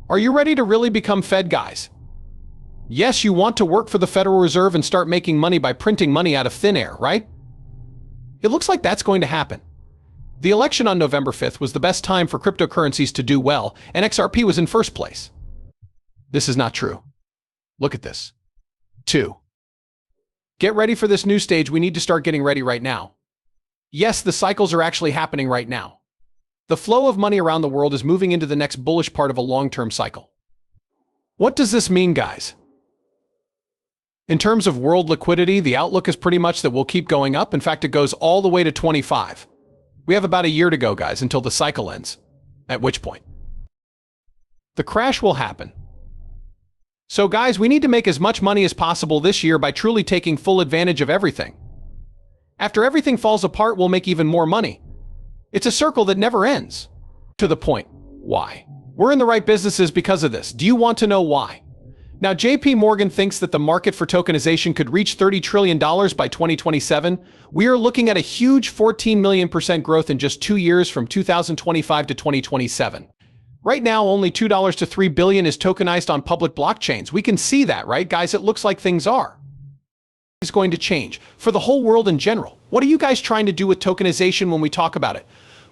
Are you ready to really become Fed guys? Yes, you want to work for the Federal Reserve and start making money by printing money out of thin air, right? It looks like that's going to happen. The election on November 5th was the best time for cryptocurrencies to do well, and XRP was in first place. This is not true. Look at this. 2. Get ready for this new stage. We need to start getting ready right now. Yes, the cycles are actually happening right now. The flow of money around the world is moving into the next bullish part of a long-term cycle. What does this mean, guys? In terms of world liquidity, the outlook is pretty much that we'll keep going up. In fact, it goes all the way to 25. We have about a year to go, guys, until the cycle ends, at which point the crash will happen. So, guys, we need to make as much money as possible this year by truly taking full advantage of everything. After everything falls apart, we'll make even more money. It's a circle that never ends. To the point, why? We're in the right businesses because of this. Do you want to know why? Now, JP Morgan thinks that the market for tokenization could reach $30 trillion by 2027. We are looking at a huge 14 million% growth in just 2 years from 2025 to 2027. Right now, only $2 to $3 billion is tokenized on public blockchains. We can see that, right, guys? It looks like things are. It's going to change for the whole world in general. What are you guys trying to do with tokenization when we talk about it?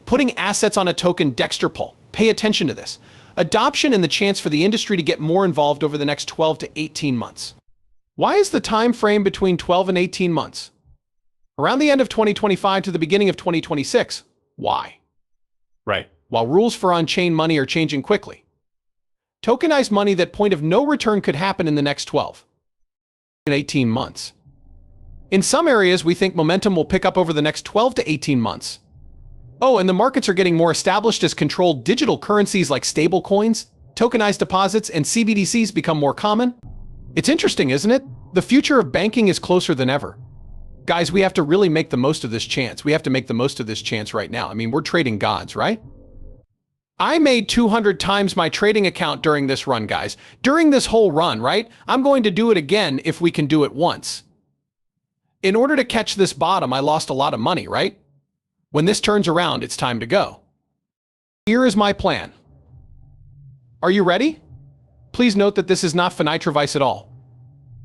Putting assets on a token Dexter pull. Pay attention to this. Adoption and the chance for the industry to get more involved over the next 12 to 18 months. Why is the time frame between 12 and 18 months? Around the end of 2025 to the beginning of 2026. Why? Right. While rules for on-chain money are changing quickly. Tokenized money, that point of no return could happen in the next 12 and 18 months. In some areas, we think momentum will pick up over the next 12 to 18 months. Oh, and the markets are getting more established as controlled digital currencies like stablecoins, tokenized deposits, and CBDCs become more common. It's interesting, isn't it? The future of banking is closer than ever. Guys, we have to really make the most of this chance. We have to make the most of this chance right now. I mean, we're trading gods, right? I made 200 times my trading account during this run, guys. During this whole run, right? I'm going to do it again if we can do it once. In order to catch this bottom, I lost a lot of money, right? When this turns around, it's time to go. Here is my plan. Are you ready? Please note that this is not finite advice at all.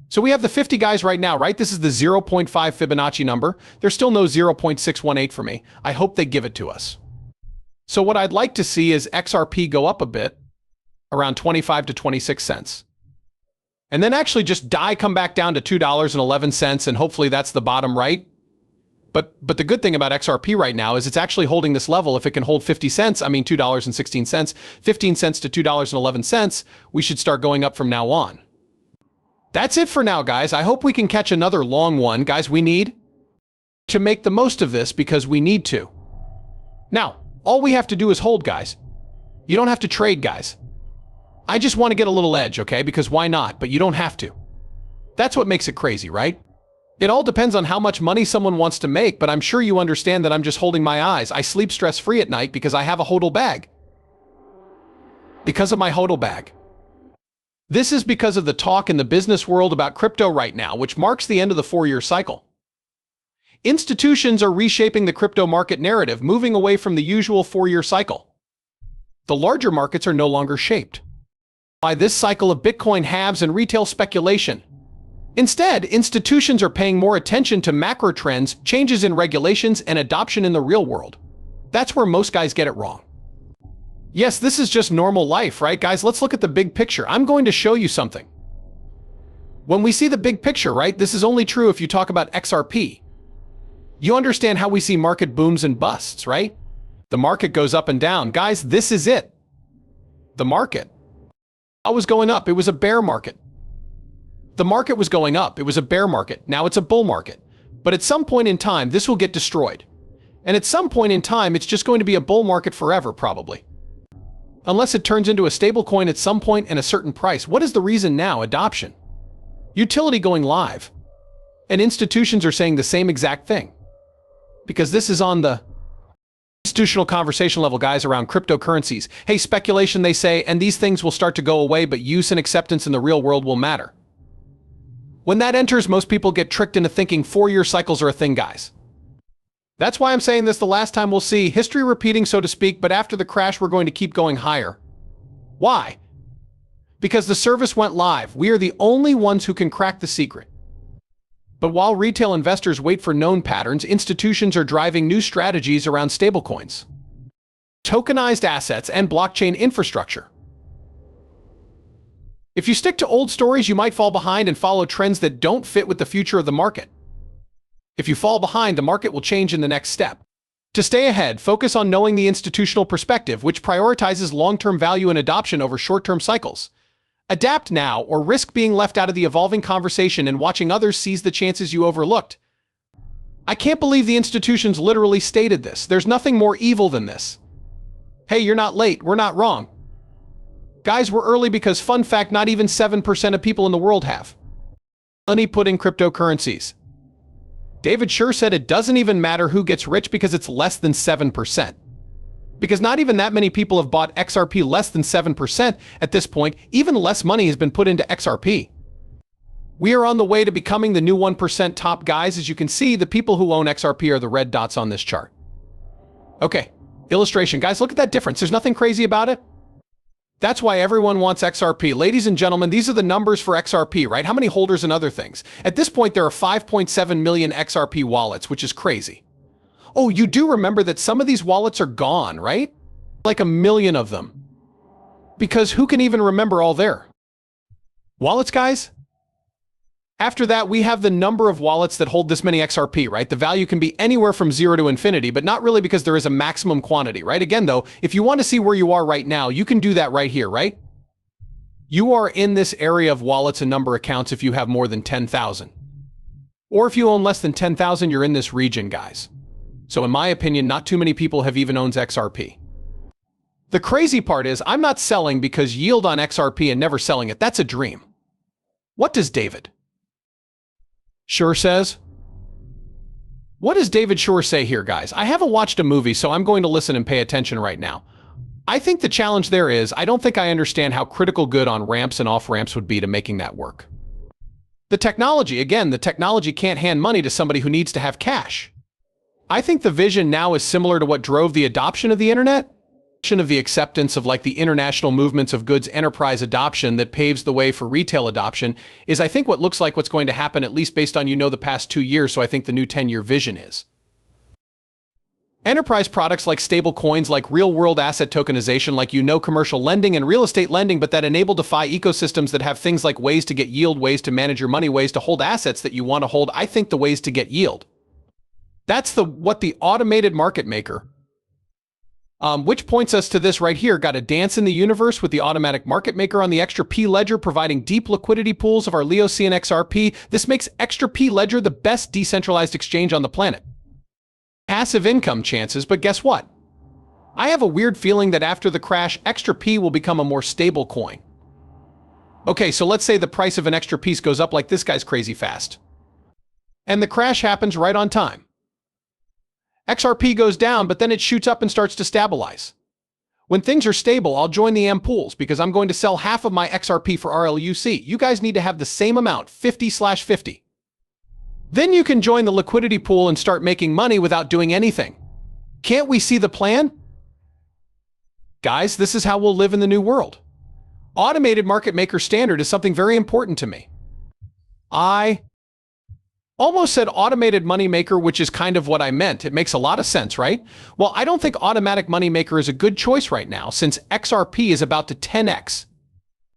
So we have the 50 guys right now, right? This is the 0.5 Fibonacci number. There's still no 0.618 for me. I hope they give it to us. So what I'd like to see is XRP go up a bit, around 25 to 26 cents. And then actually just come back down to $2.11, and hopefully that's the bottom, right? But the good thing about XRP right now is it's actually holding this level. If it can hold 50 cents, I mean $2.16, 15 cents to $2.11, we should start going up from now on. That's it for now, guys. I hope we can catch another long one. Guys, we need to make the most of this because we need to. Now, all we have to do is hold, guys. You don't have to trade, guys. I just want to get a little edge, okay? Because why not? But you don't have to. That's what makes it crazy, right? It all depends on how much money someone wants to make, but I'm sure you understand that I'm just holding my eyes. I sleep stress-free at night because I have a hodl bag. Because of my hodl bag. This is because of the talk in the business world about crypto right now, which marks the end of the 4-year cycle. Institutions are reshaping the crypto market narrative, moving away from the usual 4-year cycle. The larger markets are no longer shaped by this cycle of Bitcoin halves and retail speculation. Instead, institutions are paying more attention to macro trends, changes in regulations, and adoption in the real world. That's where most guys get it wrong. Yes, this is just normal life, right, guys? Let's look at the big picture. I'm going to show you something. When we see the big picture, right, this is only true if you talk about XRP. You understand how we see market booms and busts, right? The market goes up and down. Guys, this is it. The market. I was going up. It was a bear market. The market was going up. It was a bear market. Now it's a bull market. But at some point in time, this will get destroyed. And at some point in time, it's just going to be a bull market forever, probably. Unless it turns into a stable coin at some point and a certain price. What is the reason now? Adoption. Utility going live. And institutions are saying the same exact thing. Because this is on the institutional conversation level, guys, around cryptocurrencies. Hey, speculation, they say, and these things will start to go away, but use and acceptance in the real world will matter. When that enters, most people get tricked into thinking 4-year cycles are a thing, guys. That's why I'm saying this the last time. We'll see history repeating, so to speak, but after the crash, we're going to keep going higher. Why? Because the service went live, we are the only ones who can crack the secret. But while retail investors wait for known patterns, institutions are driving new strategies around stablecoins, tokenized assets, and blockchain infrastructure. If you stick to old stories, you might fall behind and follow trends that don't fit with the future of the market. If you fall behind, the market will change in the next step. To stay ahead, focus on knowing the institutional perspective, which prioritizes long-term value and adoption over short-term cycles. Adapt now, or risk being left out of the evolving conversation and watching others seize the chances you overlooked. I can't believe the institutions literally stated this. There's nothing more evil than this. Hey, you're not late. We're not wrong. Guys, we're early because, fun fact, not even 7% of people in the world have money put in cryptocurrencies. David Sure said it doesn't even matter who gets rich because it's less than 7%. Because not even that many people have bought XRP. Less than 7% at this point. Even less money has been put into XRP. We are on the way to becoming the new 1% top guys. As you can see, the people who own XRP are the red dots on this chart. Okay, illustration. Guys, look at that difference. There's nothing crazy about it. That's why everyone wants XRP. Ladies and gentlemen, these are the numbers for XRP, right? How many holders and other things? At this point, there are 5.7 million XRP wallets, which is crazy. Oh, you do remember that some of these wallets are gone, right? Like 1 million of them. Because who can even remember all their wallets, guys? After that, we have the number of wallets that hold this many XRP, right? The value can be anywhere from 0 to infinity, but not really, because there is a maximum quantity, right? Again, though, if you want to see where you are right now, you can do that right here, right? You are in this area of wallets and number accounts if you have more than 10,000. Or if you own less than 10,000, you're in this region, guys. So in my opinion, not too many people have even owned XRP. The crazy part is, I'm not selling because yield on XRP and never selling it. That's a dream. What does David Sure says? What does David Sure say here, guys? I haven't watched a movie, so I'm going to listen and pay attention right now. I think the challenge there is, I don't think I understand how critical good on ramps and off ramps would be to making that work. The technology can't hand money to somebody who needs to have cash. I think the vision now is similar to what drove the adoption of the internet. Of the acceptance of like the international movements of goods enterprise adoption that paves the way for retail adoption is, I think, what looks like what's going to happen, at least based on, the past 2 years. So I think the new 10-year vision is enterprise products like stable coins, like real-world asset tokenization, like commercial lending and real estate lending, but that enable DeFi ecosystems that have things like ways to get yield, ways to manage your money, ways to hold assets that you want to hold. I think the ways to get yield. That's what the automated market maker, which points us to this right here. Got to dance in the universe with the automatic market maker on the xrp ledger, providing deep liquidity pools of our LEOC and XRP. This makes xrp ledger the best decentralized exchange on the planet. Passive income chances, but guess what? I have a weird feeling that after the crash, xrp will become a more stable coin. Okay, so let's say the price of an extra piece goes up like this guy's crazy fast, and the crash happens right on time. XRP goes down, but then it shoots up and starts to stabilize. When things are stable, I'll join the M pools because I'm going to sell half of my XRP for RLUC. You guys need to have the same amount, 50/50. Then you can join the liquidity pool and start making money without doing anything. Can't we see the plan? Guys, this is how we'll live in the new world. Automated market maker standard is something very important to me. I almost said automated money maker, which is kind of what I meant. It makes a lot of sense, right? Well, I don't think automatic money maker is a good choice right now, since XRP is about to 10x